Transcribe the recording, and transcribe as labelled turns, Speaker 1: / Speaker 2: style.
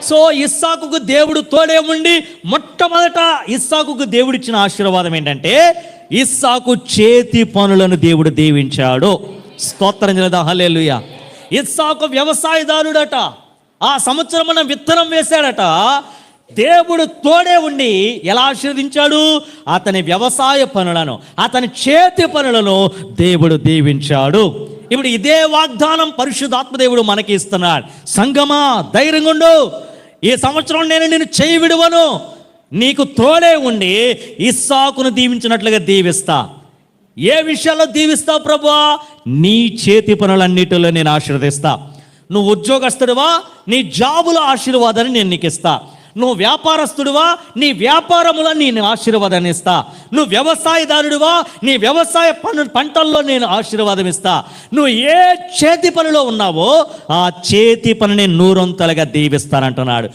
Speaker 1: So ఇస్సాకుకు దేవుడు తోడే ఉండి మొట్టమొదట ఇస్సాకుకు దేవుడిచ్చిన ఆశీర్వాదం ఏంటంటే ఇస్సాకు చేతి పనులను దేవుడు దీవించాడు. స్తోత్రం చెల్లిద్దాం, హల్లెలూయా. ఇస్సాకు వ్యవసాయదారుడట. ఆ సంవత్సరం విత్తనం వేశాడట. దేవుడు తోడే ఉండి ఎలా ఆశీర్వదించాడు? అతని వ్యవసాయ పనులను, అతని చేతి పనులను దేవుడు దీవించాడు. ఇప్పుడు ఇదే వాగ్దానం పరిశుద్ధాత్మదేవుడు మనకి ఇస్తున్నాడు. సంగమా, ధైర్యంగా ఉండు. ఈ సంవత్సరం నేను నిన్ను చేయి విడువను, నీకు తోడే ఉండి ఇస్సాకును దీవించినట్లుగా దీవిస్తా. ఏ విషయాల్లో దీవిస్తావు ప్రభువా? నీ చేతి పనులన్నిటిలో నేను ఆశీర్వదిస్తా. నువ్వు ఉద్యోగస్తుడివా, నీ జాబుల ఆశీర్వాదాన్ని నేను నీకు ఇస్తా. నువ్వు వ్యాపారస్తుడివా, నీ వ్యాపారములో నేను ఆశీర్వాదాన్ని ఇస్తా. నువ్వు వ్యవసాయదారుడివా, నీ వ్యవసాయ పంటల్లో నేను ఆశీర్వాదం ఇస్తా. నువ్వు ఏ చేతి పనిలో ఉన్నావో ఆ చేతి పనిని నూరొంతలుగా దీవిస్తానంటున్నాడు.